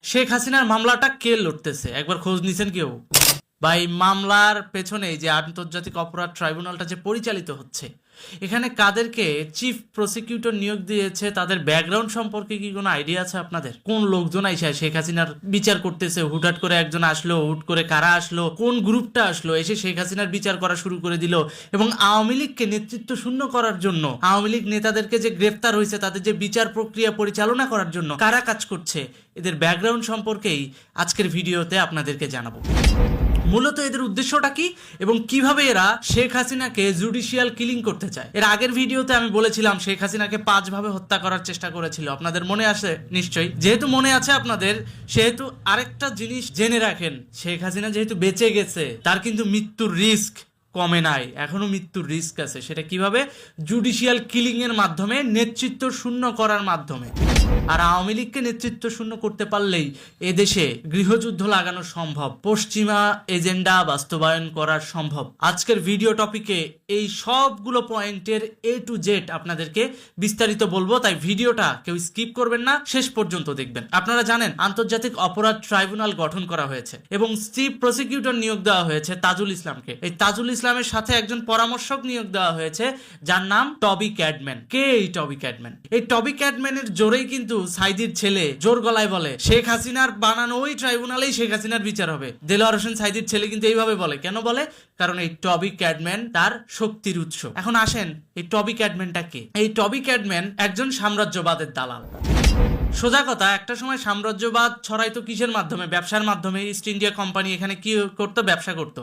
শেখ হাসিনার মামলাটা কে লড়তেছে একবার খোঁজ নিছেন কেউ? ভাই, মামলার পেছনে যে আন্তর্জাতিক অপরাধ ট্রাইব্যুনালটা যে পরিচালিত হচ্ছে, এখানে কাদেরকে চিফ প্রসিকিউটর নিয়োগ দিয়েছে, তাদের ব্যাকগ্রাউন্ড সম্পর্কে কি কোনো আইডিয়া আছে আপনাদের? কোন লোকজন আইসা শেখ হাসিনার বিচার করতেছে? হুটহাট করে একজন আসলো, হুট করে কারা আসলো, কোন গ্রুপটা আসলো, এসে শেখ হাসিনার বিচার করা শুরু করে দিল? এবং আওয়ামী লীগকে নেতৃত্ব শূন্য করার জন্য, আওয়ামী লীগ নেতাদেরকে যে গ্রেফতার হয়েছে তাদের যে বিচার প্রক্রিয়া পরিচালনা করার জন্য কারা কাজ করছে, এদের ব্যাকগ্রাউন্ড সম্পর্কেই আজকের ভিডিওতে আপনাদেরকে জানাবো। মূলত এদের উদ্দেশ্যটা কি এবং কিভাবে এরা শেখ হাসিনাকে জুডিশিয়াল কিলিং করতে চায়। এর আগের ভিডিওতে আমি বলেছিলাম শেখ হাসিনাকে 5 ভাবে হত্যা করার চেষ্টা করেছিল, আপনাদের মনে আছে নিশ্চয়ই। যেহেতু মনে আছে আপনাদের, সেহেতু আরেকটা জিনিস জেনে রাখেন, শেখ হাসিনা যেহেতু বেঁচে গেছে, তার কিন্তু মৃত্যুর রিস্ক কমে নাই, এখনো মৃত্যুর রিস্ক আছে। সেটা কিভাবে? জুডিশিয়াল কিলিং এর মাধ্যমে, নেতৃত্ব শূন্য করার মাধ্যমে। আর আওয়ামী লীগকে নেতৃত্ব শূন্য করতে পারলেই এদেশে গৃহযুদ্ধ লাগানো সম্ভব, পশ্চিমা এজেন্ডা বাস্তবায়ন করা সম্ভব। আজকের ভিডিও টপিকে এই সবগুলো পয়েন্টের A to Z আপনাদেরকে বিস্তারিত বলবো, তাই ভিডিওটা কেউ স্কিপ করবেন না, শেষ পর্যন্ত দেখবেন। আপনারা জানেন আন্তর্জাতিক অপরাধ ট্রাইব্যুনাল গঠন করা হয়েছে এবং চিফ প্রসিকিউটর নিয়োগ দেওয়া হয়েছে তাজুল ইসলামকে। এই তাজুল ইসলামের সাথে একজন পরামর্শক নিয়োগ দেওয়া হয়েছে যার নাম টবি ক্যাডম্যান। কে এই টবি ক্যাডম্যান? এই টবি ক্যাডম্যানের জোরেই কিন্তু সাইদির ছেলে জোর গলায় বলে শেখ হাসিনার বানানো ওই ট্রাইব্যুনালেই শেখ হাসিনার বিচার হবে। দেলোয়ার হোসেন সাইদির ছেলে কিন্তু এইভাবে বলে। কেন বলে? কারণ এই টবি ক্যাডম্যান তার শক্তির উৎস। এখন আসেন, এই টবি ক্যাডম্যানটা কে? এই টবি ক্যাডম্যান একজন সাম্রাজ্যবাদের দালাল। সোজা কথা, একটা সময় সাম্রাজ্যবাদ ছড়াইতো কিসের মাধ্যমে? ব্যবসার মাধ্যমে। ইস্ট ইন্ডিয়া কোম্পানি এখানে কি করতো? ব্যবসা করতো।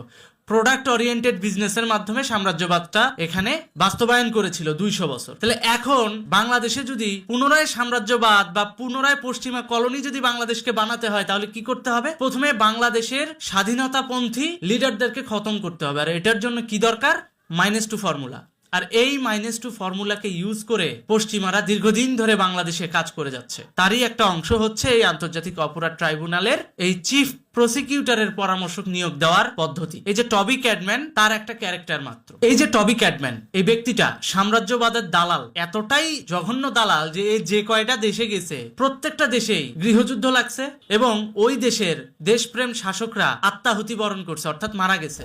প্রোডাক্ট ওরিয়েন্টেড বিজনেসের মাধ্যমে সাম্রাজ্যবাদটা এখানে বাস্তবায়ন করেছিল 200 বছর। তাহলে এখন বাংলাদেশে যদি পুনরায় সাম্রাজ্যবাদ বা পুনরায় পশ্চিমা কলোনি যদি বাংলাদেশকে বানাতে হয়, তাহলে কি করতে হবে? প্রথমে বাংলাদেশের স্বাধীনতাপন্থী লিডারদেরকে খতম করতে হবে। আর এটার জন্য কি দরকার? -2 ফর্মুলা। আর এই -2 ফর্মুলাকে ইউজ করে পশ্চিমারা দীর্ঘদিন ধরে বাংলাদেশে কাজ করে যাচ্ছে। তারই একটা অংশ হচ্ছে এই আন্তর্জাতিক অপরাধ ট্রাইব্যুনালের এই চিফ প্রসিকিউটরের পরামর্শক নিয়োগ দেওয়ার পদ্ধতি। এই যে টবি ক্যাডম্যান, তার একটা ক্যারেক্টার মাত্র। এই যে টবি ক্যাডম্যান, এই ব্যক্তিটা সাম্রাজ্যবাদের দালাল, এতটাই জঘন্য দালাল যে যে কয়টা দেশে গেছে প্রত্যেকটা দেশেই গৃহযুদ্ধ লাগছে এবং ওই দেশের দেশপ্রেম শাসকরা আত্মাহুতি বরণ করছে, অর্থাৎ মারা গেছে,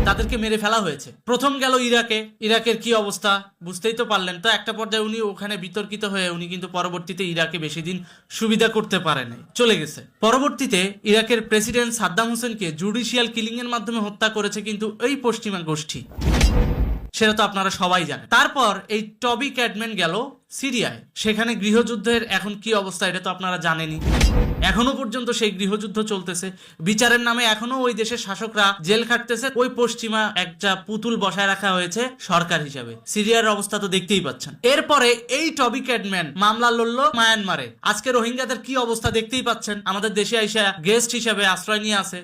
তাদেরকে মেরে ফেলা হয়েছে। প্রথম গেল ইরাকে। ইরাকের কি অবস্থা বুঝতেই তো পারলেন। তো একটা পর্যায়ে উনি ওখানে বিতর্কিত হয়ে উনি কিন্তু পরবর্তীতে ইরাকে বেশি দিন সুবিধা করতে পারে নাই, চলে গেছে। পরবর্তীতে ইরাকের প্রেসিডেন্ট সাদ্দাম হোসেনকে জুডিশিয়াল কিলিং এর মাধ্যমে হত্যা করেছে কিন্তু এই পশ্চিমা গোষ্ঠী, সেটা তো আপনারা সবাই জানেন। তারপর এই টবি ক্যাডম্যান গেল সিরিয়ায়। সেখানে গৃহযুদ্ধের এখন কি অবস্থা এটা তো আপনারা জানেনই। এখনো পর্যন্ত সেই গৃহযুদ্ধ চলতেছে। বিচারের নামে এখনো ওই দেশের শাসকরা জেল খাটতেছে। ওই পশ্চিমা একটা পুতুল বসায় রাখা হয়েছে সরকার হিসাবে। সিরিয়ার অবস্থা তো দেখতেই পাচ্ছেন। এরপরে এই টবি ক্যাডম্যান মামলা লড়লো মায়ানমারে। আজকে রোহিঙ্গাদের কি অবস্থা দেখতেই পাচ্ছেন। আমাদের দেশে আইসা গেস্ট হিসাবে আশ্রয় নিয়ে আছে,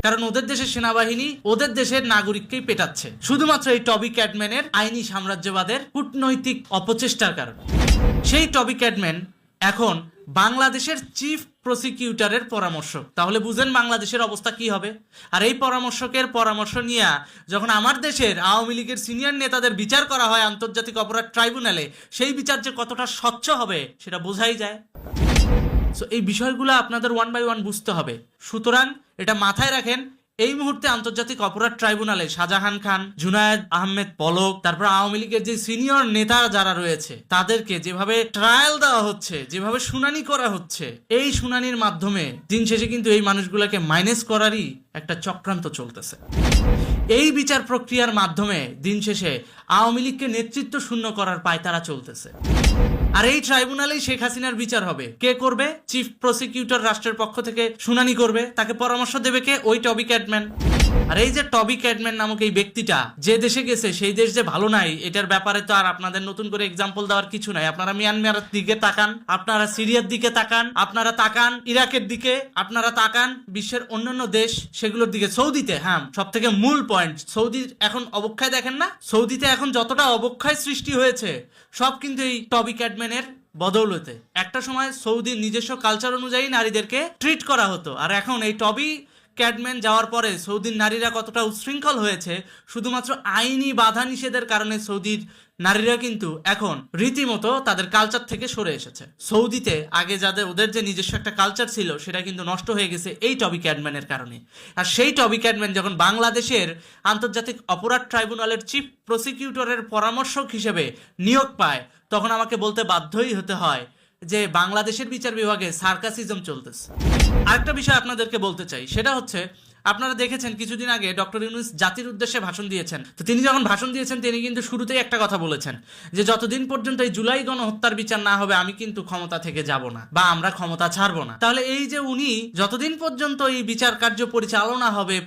কারণ ওদের দেশের সেনাবাহিনী ওদের দেশের নাগরিককেই পেটাচ্ছে, শুধুমাত্র এই টবি ক্যাডম্যানের আইনি সাম্রাজ্যবাদের কূটনৈতিক অপচেষ্টার কারণে। সেই টবি ক্যাডম্যান এখন বাংলাদেশের চিফ প্রসিকিউটরের পরামর্শক। তাহলে বুঝেন বাংলাদেশের অবস্থা কি হবে। আর এই পরামর্শকের পরামর্শ নিয়ে যখন আমার দেশের আওয়ামী লীগের সিনিয়র নেতাদের বিচার করা হয় আন্তর্জাতিক অপরাধ ট্রাইব্যুনালে, সেই বিচার যে কতটা স্বচ্ছ হবে সেটা বোঝাই যায়। সো এই বিষয়গুলো আপনাদের 1 by 1 বুঝতে হবে। সুতরাং এটা মাথায় রাখেন, এই মুহূর্তে আন্তর্জাতিক অপরাধ ট্রাইব্যুনালে শাহজাহান খান, জুনায়েদ আহমেদ পলক, তারপর আওয়ামী লীগের যে সিনিয়র নেতা যারা রয়েছে তাদেরকে যেভাবে ট্রায়াল দেওয়া হচ্ছে, যেভাবে শুনানি করা হচ্ছে, এই শুনানির মাধ্যমে দিন শেষে কিন্তু এই মানুষগুলোকে মাইনাস করারই একটা চক্রান্ত চলতেছে। এই বিচার প্রক্রিয়ার মাধ্যমে দিন শেষে আওয়ামী লীগকে নেতৃত্ব শূন্য করার পায়তারা চলতেছে। আর এই ট্রাইব্যুনালেই শেখ হাসিনার বিচার হবে। কে করবে? চিফ প্রসিকিউটর রাষ্ট্রের পক্ষ থেকে শুনানি করবে। তাকে পরামর্শ দেবে কে? ওই টবি ক্যাডম্যান। আর এই যে টবি ক্যাডম্যান নামক এই ব্যক্তিটা যে দেশে গেছে, সেই দেশ যে ভালো নাই এটার ব্যাপারে তো আর আপনাদের নতুন করে এক্সাম্পল দেওয়ার কিছু নাই। আপনারা মিয়ানমারের দিকে তাকান, আপনারা সিরিয়ার দিকে তাকান, আপনারা তাকান ইরাকের দিকে, আপনারা তাকান বিশ্বের অন্যান্য দেশ সেগুলোর দিকে। সৌদিতে, হ্যাঁ, সব থেকে মূল পয়েন্ট, সৌদির এখন অবক্ষয় দেখেন না? সৌদিতে এখন যতটা অবক্ষয় সৃষ্টি হয়েছে সব কিন্তু এই টবি ক্যাডম্যানের বদৌলতে। একটা সময় সৌদির নিজস্ব কালচার অনুযায়ী নারীদেরকে ট্রিট করা হতো, আর এখন এই টবি ক্যাডম্যান যাওয়ার পরে সৌদির নারীরা কতটা উচ্ছৃঙ্খল হয়েছে, শুধুমাত্র আইনি বাধা নিষেধের কারণে সৌদির নারীরা কিন্তু এখন রীতিমতো তাদের কালচার থেকে সরে এসেছে। সৌদিতে আগে ওদের যে নিজস্ব একটা কালচার ছিল সেটা কিন্তু নষ্ট হয়ে গেছে এই টবি ক্যাডম্যানের কারণে। আর সেই টবি ক্যাডম্যান যখন বাংলাদেশের আন্তর্জাতিক অপরাধ ট্রাইব্যুনালের চিফ প্রসিকিউটরের পরামর্শক হিসেবে নিয়োগ পায়, তখন আমাকে বলতে বাধ্যই হতে হয় যে বাংলাদেশের বিচার বিভাগে সার্কাসিজম চলতেছে। আরেকটা বিষয় আপনাদেরকে বলতে চাই, সেটা হচ্ছে আপনারা দেখেছেন কিছুদিন আগে ডক্টর ইউনূস জাতির উদ্দেশ্যে ভাষণ দিয়েছেন। তো তিনি যখন ভাষণ দিয়েছেন তিনি কিন্তু শুরুতেই একটা কথা বলেছেন যে যতদিন পর্যন্ত এই জুলাই গণহত্যার বিচার না হবে আমি কিন্তু ক্ষমতা থেকে যাব না বা আমরা ক্ষমতা ছাড়বো না। তাহলে এই যে উনি যতদিন পর্যন্ত এই বিচার কার্য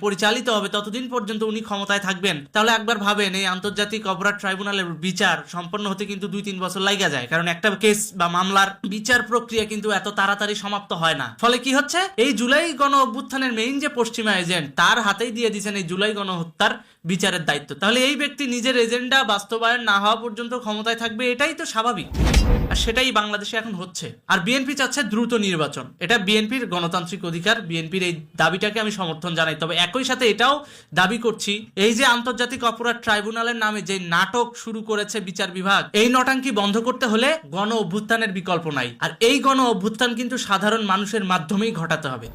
পরিচালিত হবে ততদিন পর্যন্ত উনি ক্ষমতায় থাকবেন, তাহলে একবার ভাবেন এই আন্তর্জাতিক অপরাধ ট্রাইব্যুনালের বিচার সম্পন্ন হতে কিন্তু 2-3 বছর লাগা যায়। কারণ একটা কেস বা মামলার বিচার প্রক্রিয়া কিন্তু এত তাড়াতাড়ি সমাপ্ত হয় না। ফলে কি হচ্ছে, এই জুলাই গণ অভ্যুত্থানের মেইন যে পশ্চিমা তার হাতেই দিয়ে দিয়েছেন এই জুলাই গণহত্যার বিচারের দায়িত্ব। তাহলে এই ব্যক্তি নিজের এজেন্ডা বাস্তবায়ন না হওয়া পর্যন্ত ক্ষমতায় থাকবে, এটাই তো স্বাভাবিক। আর সেটাই বাংলাদেশে এখন হচ্ছে। আর বিএনপি চাচ্ছে দ্রুত নির্বাচন, এটা বিএনপির গণতান্ত্রিক অধিকার, বিএনপির এই দাবিটাকে আমি সমর্থন জানাই। তবে একই সাথে এটাও দাবি করছি, এই যে আন্তর্জাতিক অপরাধ ট্রাইব্যুনালের নামে যে নাটক শুরু করেছে বিচার বিভাগ, এই নটাঙ্কি বন্ধ করতে হলে গণ অভ্যুত্থানের বিকল্প নাই। আর এই গণ অভ্যুত্থান কিন্তু সাধারণ মানুষের মাধ্যমেই ঘটাতে হবে।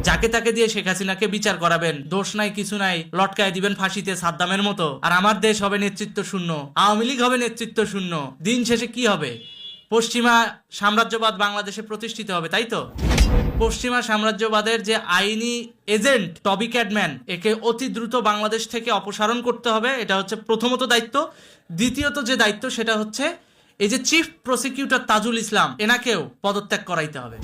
যাকে তাকে দিয়ে শেখ হাসিনাকে বিচার করাবেন, দোষ নাই কিছু নাই, লটকায় দিবেন ফাঁসিতে সাদ্দামের মতো, আর আমার দেশ হবে নেতৃত্ব শূন্য, আওয়ামী লীগ হবে নেতৃত্ব শূন্য। দিন শেষে কি হবে? পশ্চিমা সাম্রাজ্যবাদ বাংলাদেশে প্রতিষ্ঠিত হবে, তাই তো? পশ্চিমা সাম্রাজ্যবাদের যে আইনি এজেন্ট টবি ক্যাডম্যান, একে অতি দ্রুত বাংলাদেশ থেকে অপসারণ করতে হবে, এটা হচ্ছে প্রথমত দায়িত্ব। দ্বিতীয়ত যে দায়িত্ব সেটা হচ্ছে এই যে চিফ প্রসিকিউটর তাজুল ইসলাম, এনাকেও পদত্যাগ করাইতে হবে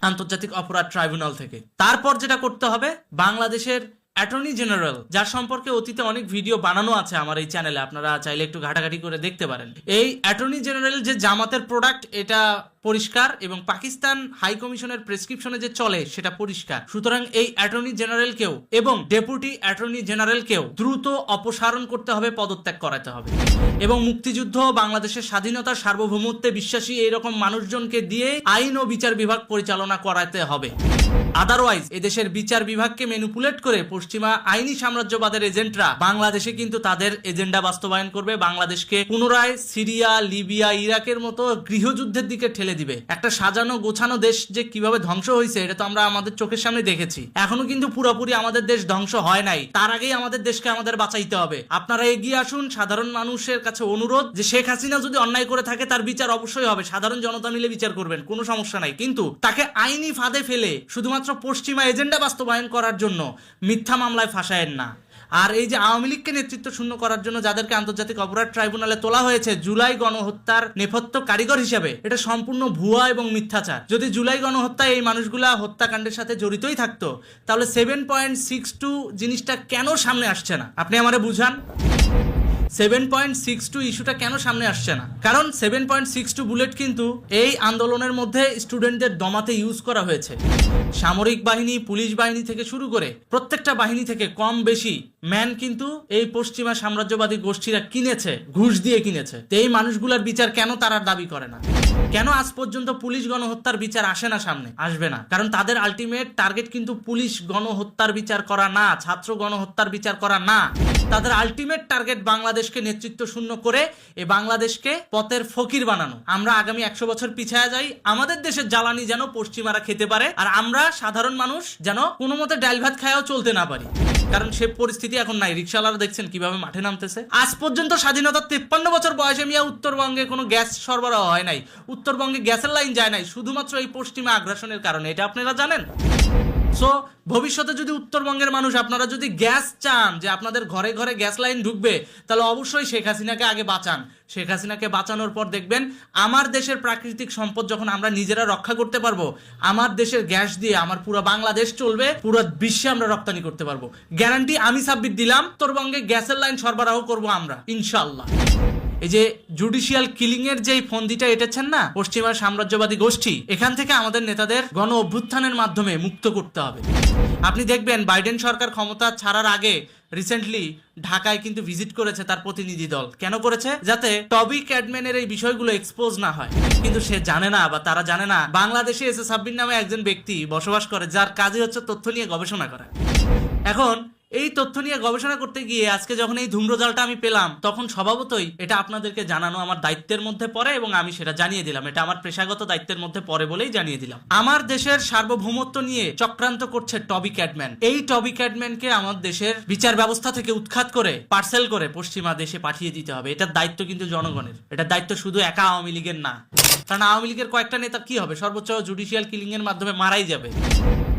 আন্তর্জাতিক অপরাধ ট্রাইব্যুনাল থেকে। তারপর যেটা করতে হবে, বাংলাদেশের অ্যাটর্নি জেনারেল, যার সম্পর্কে অতীতে অনেক ভিডিও বানানো আছে আমার এই চ্যানেলে, আপনারা চাইলে একটু ঘাটাঘাটি করে দেখতে পারেন। এই অ্যাটর্নি জেনারেল যে জামাতের প্রোডাক্ট, এটা পরিষ্কার, এবং পাকিস্তান হাই কমিশনের প্রেসক্রিপশনে যে চলে সেটা পরিষ্কার। সুতরাং এই অ্যাটর্নি জেনারেলকেও এবং ডেপুটি অ্যাটর্নি জেনারেলকেও দ্রুত অপসারণ করতে হবে, পদত্যাগ করাতে হবে। এবং মুক্তিযুদ্ধ, বাংলাদেশের স্বাধীনতার সার্বভৌমত্বে বিশ্বাসী এইরকম মানুষজনকে দিয়ে আইন ও বিচার বিভাগ পরিচালনা করাতে হবে। আদারওয়াইজ এদেশের বিচার বিভাগকে ম্যানিপুলেট করে পশ্চিমা আইনি সাম্রাজ্যবাদের এজেন্টরা বাংলাদেশে কিন্তু তাদের এজেন্ডা বাস্তবায়ন করবে, বাংলাদেশকে পুনরায় সিরিয়া, লিবিয়া, ইরাকের মতো গৃহযুদ্ধের দিকে ঠেলে দিবে। একটা সাজানো গোছানো দেশ যে কিভাবে ধ্বংস হয়েছে এটা তো আমরা আমাদের চোখের সামনে দেখেছি। এখনো কিন্তু পুরোপুরি আমাদের দেশ ধ্বংস হয় নাই, তার আগেই আমাদের দেশকে আমাদের বাঁচাইতে হবে। আপনারা এগিয়ে আসুন। সাধারণ মানুষের কাছে অনুরোধ যে শেখ হাসিনা যদি অন্যায় করে থাকে তার বিচার অবশ্যই হবে, সাধারণ জনতা মিলে বিচার করবেন, কোনো সমস্যা নাই। কিন্তু তাকে আইনি ফাঁদে ফেলে শুধুমাত্র পশ্চিমা এজেন্ডা বাস্তবায়ন করার জন্য মিথ্যা মামলায় ফাঁসায়েন না। আর এই যে আওয়ামী লীগকে নেতৃত্ব শূন্য করার জন্য যাদেরকে আন্তর্জাতিক অপরাধ ট্রাইব্যুনালে তোলা হয়েছে জুলাই গণহত্যার নেপথ্য কারিগর হিসেবে, এটা সম্পূর্ণ ভুয়া এবং মিথ্যাচার। যদি জুলাই গণহত্যায় এই মানুষগুলা হত্যাকাণ্ডের সাথে জড়িতই থাকতো, তাহলে 7.62 জিনিসটা কেন সামনে আসছে না? আপনি আমারে বুঝান। 7.62 ইস্যুটা কেন সামনে আসছে না? কারণ 7.62 বুলেট কিন্তু এই আন্দোলনের মধ্যে স্টুডেন্টদের দমাতে ইউজ করা হয়েছে। সামরিক বাহিনী, পুলিশ বাহিনী থেকে শুরু করে প্রত্যেকটা বাহিনী থেকে কম বেশি ম্যান কিন্তু এই পশ্চিমা সাম্রাজ্যবাদী গোষ্ঠীরা কিনেছে, ঘুষ দিয়ে কিনেছে। তো এই মানুষগুলোর বিচার কেন তারা দাবি করে না? কেন আজ পর্যন্ত পুলিশ গণহত্যার বিচার আসে না সামনে? আসবে না, কারণ তাদের আলটিমেট টার্গেট কিন্তু পুলিশ গণহত্যার বিচার করা না, ছাত্র গণহত্যার বিচার করা না। তাদের আলটিমেট টার্গেট বাংলাদেশকে নেতৃত্ব শূন্য করে এই বাংলাদেশকে পথের ফকির বানানো। আমরা আগামী 100 বছর পিছায়া যাই, আমাদের দেশের জ্বালানি যেন পশ্চিমারা খেতে পারে, আর আমরা সাধারণ মানুষ যেন কোনো মতে ডাল ভাত খায়াও চলতে না পারি। কারণ সে পরিস্থিতি এখন নাই। রিকশাওয়ালারা দেখছেন কিভাবে মাঠে নামতেছে। আজ পর্যন্ত স্বাধীনতার 53 বছর বয়সে মিয়া উত্তরবঙ্গে কোনো গ্যাস সরবরাহ হয় নাই, উত্তরবঙ্গে গ্যাসের লাইন যায় নাই, শুধুমাত্র এই পশ্চিমা আগ্রাসনের কারণে। এটা আপনারা জানেন। সো ভবিষ্যতে যদি উত্তরবঙ্গের মানুষ আপনারা যদি গ্যাস চান যে আপনাদের ঘরে ঘরে গ্যাস লাইন ঢুকবে, তাহলে অবশ্যই শেখ হাসিনাকে আগে বাঁচান। শেখ হাসিনাকে বাঁচানোর পর দেখবেন আমার দেশের প্রাকৃতিক সম্পদ যখন আমরা নিজেরা রক্ষা করতে পারবো, আমার দেশের গ্যাস দিয়ে আমার পুরো বাংলাদেশ চলবে, পুরো বিশ্বে আমরা রপ্তানি করতে পারবো। গ্যারান্টি আমি সাব্বির দিলাম, উত্তরবঙ্গে গ্যাসের লাইন সরবরাহ করবো আমরা ইনশাআল্লাহ। এই যে জুডিশিয়াল কিলিং এর যে ফন্দিটা এঁটেছেন না পশ্চিমা সাম্রাজ্যবাদী গোষ্ঠী, এখান থেকে আমাদের নেতাদের গণ অভ্যুত্থানের মাধ্যমে মুক্ত করতে হবে। আপনি দেখবেন বাইডেন সরকার ক্ষমতা ছাড়ার আগে রিসেন্টলি ঢাকায় কিন্তু ভিজিট করেছে তার প্রতিনিধি দল। কেন করেছে? যাতে টবি ক্যাডম্যানের এই বিষয়গুলো এক্সপোজ না হয়। কিন্তু সে জানে না, বা তারা জানে না, বাংলাদেশে এস এ সাব্বির নামে একজন ব্যক্তি বসবাস করে যার কাজই হচ্ছে তথ্য নিয়ে গবেষণা করা। এখন এই তথ্য নিয়ে গবেষণা করতে গিয়ে আজকে যখন এই ধূম্রজালটা আমি পেলাম, তখন স্বভাবতই এটা আপনাদেরকে জানানো আমার দায়িত্বের মধ্যে পড়ে এবং আমি সেটা জানিয়ে দিলাম। এটা আমার পেশাগত দায়িত্বের মধ্যে পড়ে বলেই জানিয়ে দিলাম। আমার দেশের সার্বভৌমত্ব নিয়ে চক্রান্ত করছে টবি ক্যাডম্যান। এই টবি ক্যাডম্যানকে আমার দেশের বিচার ব্যবস্থা থেকে উৎখাত করে পার্সেল করে পশ্চিমা দেশে পাঠিয়ে দিতে হবে। এটার দায়িত্ব কিন্তু জনগণের। এটার দায়িত্ব শুধু একা আওয়ামী লীগের না। কারণ আওয়ামী লীগের কয়েকটা নেতা কি হবে, সর্বোচ্চ জুডিশিয়াল কিলিং এর মাধ্যমে মারাই যাবে।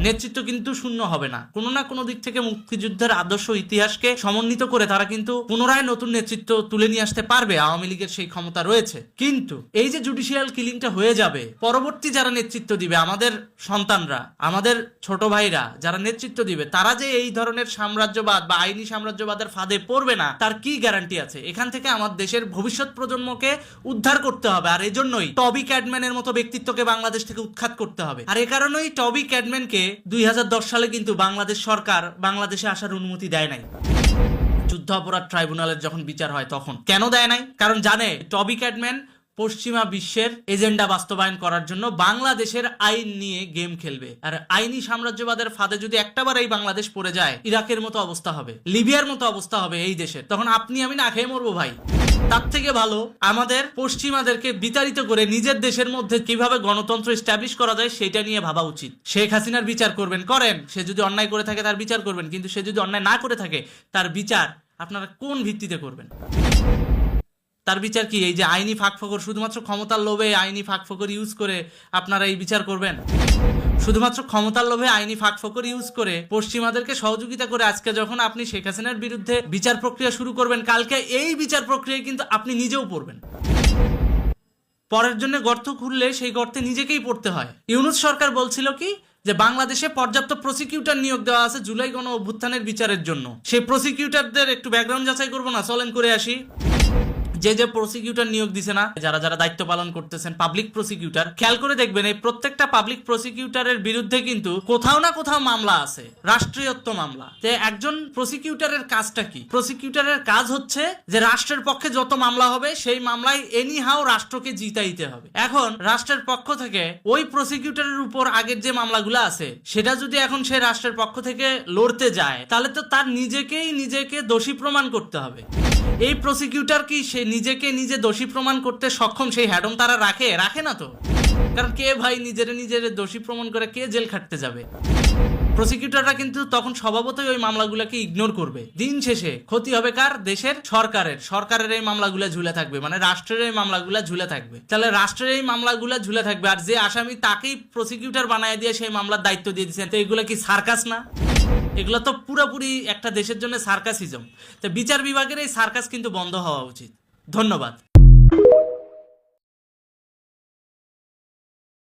নেতৃত্ব কিন্তু শূন্য হবে না। কোনো না কোনো দিক থেকে মুক্তিযুদ্ধের আদর্শ ইতিহাসকে সমন্বিত করে তারা কিন্তু পুনরায় নতুন নেতৃত্ব তুলে নিয়ে আসতে পারবে। আওয়ামী লীগের সেই ক্ষমতা রয়েছে। কিন্তু এই যে জুডিশিয়াল কিলিংটা হয়ে যাবে, পরবর্তী যারা নেতৃত্ব দিবে, আমাদের সন্তানরা, আমাদের ছোট ভাইরা যারা নেতৃত্ব দিবে, তারা যে এই ধরনের সাম্রাজ্যবাদ বা আইনি সাম্রাজ্যবাদের ফাঁদে পড়বে না, তার কি গ্যারান্টি আছে? এখান থেকে আমার দেশের ভবিষ্যৎ প্রজন্মকে উদ্ধার করতে হবে। আর এই জন্যই টবি ক্যাডম্যানের মতো ব্যক্তিত্বকে বাংলাদেশ থেকে উৎখাত করতে হবে। আর এ কারণেই টবি ক্যাডম্যানকে 2010 সালে কিন্তু বাংলাদেশ সরকার বাংলাদেশে আসার অনুমতি দেয় নাই। যুদ্ধ অপরাধ ট্রাইব্যুনালের যখন বিচার হয় তখন কেন দেয় নাই? কারণ জানে টবি ক্যাডম্যান পশ্চিমা বিশ্বের এজেন্ডা বাস্তবায়ন করার জন্য বাংলাদেশের আইন নিয়ে গেম খেলবে। আর আইনি সাম্রাজ্যবাদের ফাঁদে যদি একটাবার এই বাংলাদেশ পড়ে যায়, ইরাকের মতো অবস্থা হবে, লিবিয়ার মতো অবস্থা হবে এই দেশের। তখন আপনি আমি না খেয়ে মরবো ভাই। তার থেকে ভালো আমাদের পশ্চিমাদেরকে বিতাড়িত করে নিজের দেশের মধ্যে কিভাবে গণতন্ত্র এস্টাবলিশ করা যায় সেটা নিয়ে ভাবা উচিত। শেখ হাসিনার বিচার করবেন, করেন। সে যদি অন্যায় করে থাকে তার বিচার করবেন, কিন্তু সে যদি অন্যায় না করে থাকে তার বিচার আপনারা কোন ভিত্তিতে করবেন? তার বিচার কি এই যে আইনি ফাঁকফোকর, শুধুমাত্র ক্ষমতার লোভে আইনি ফাঁকফোকর ইউজ করে আপনারা এই বিচার করবেন? শুধুমাত্র ক্ষমতার লোভে আইনি ফাঁকফোকর ইউজ করে পশ্চিমাদেরকে সহযোগিতা করে আজকে যখন আপনি শেখ হাসিনার বিরুদ্ধে বিচার প্রক্রিয়া শুরু করবেন, কালকে এই বিচার প্রক্রিয়ায় কিন্তু আপনি নিজেও পড়বেন। পরের জন্য গর্ত খুললে সেই গর্তে নিজেকেই পড়তে হয়। ইউনূস সরকার বলছিল কি যে বাংলাদেশে পর্যাপ্ত প্রসিকিউটর নিয়োগ দেওয়া আছে জুলাই গণ অভ্যুত্থানের বিচারের জন্য। সেই প্রসিকিউটরদের একটু ব্যাকগ্রাউন্ড যাচাই করবো না? চলেন করে আসি। যে যে প্রসিকিউটর নিয়োগ দিছে না, যারা যারা দায়িত্ব পালন করতেছেন পাবলিক প্রসিকিউটর, খেয়াল করে দেখবেন এই প্রত্যেকটা পাবলিক প্রসিকিউটরের বিরুদ্ধে কিন্তু কোথাও না কোথাও মামলা আছে, রাষ্ট্রীয়ত্ব মামলা। যে একজন প্রসিকিউটরের কাজটা কি? প্রসিকিউটরের কাজ হচ্ছে যে রাষ্ট্রের পক্ষে যত মামলা হবে সেই মামলায় এনিহাও রাষ্ট্রকে জিতাইতে হবে। এখন রাষ্ট্রের পক্ষ থেকে ওই প্রসিকিউটরের উপর আগের যে মামলাগুলো আছে সেটা যদি এখন সে রাষ্ট্রের পক্ষ থেকে লড়তে যায়, তাহলে তো তার নিজেকে দোষী প্রমাণ করতে হবে। এই প্রসিকিউটর কি সে নিজেকে নিজে দোষী প্রমাণ করতে সক্ষম? সেই হ্যাডম তারা রাখে না তো। কারণ কে ভাই নিজের দোষী প্রমাণ করে কে জেল খাটতে যাবে? প্রসিকিউটররা কিন্তু তখন স্বভাবতই ওই মামলাগুলোকে ইগনোর করবে। দিন শেষে ক্ষতি হবে কার? দেশের সরকারের এই মামলাগুলো ঝুলে থাকবে, মানে রাষ্ট্রের এই মামলাগুলো ঝুলে থাকবে। তাহলে রাষ্ট্রের এই মামলাগুলো ঝুলে থাকবে, আর যে আসামি তাকেই প্রসিকিউটর বানায় দিয়ে সেই মামলার দায়িত্ব দিয়ে দিচ্ছেন। তো এগুলো কি সার্কাস না? এগুলো তো পুরোপুরি একটা দেশের জন্য সার্কাসিজম। তো বিচার বিভাগের এই সার্কাস কিন্তু বন্ধ হওয়া উচিত। ধন্যবাদ।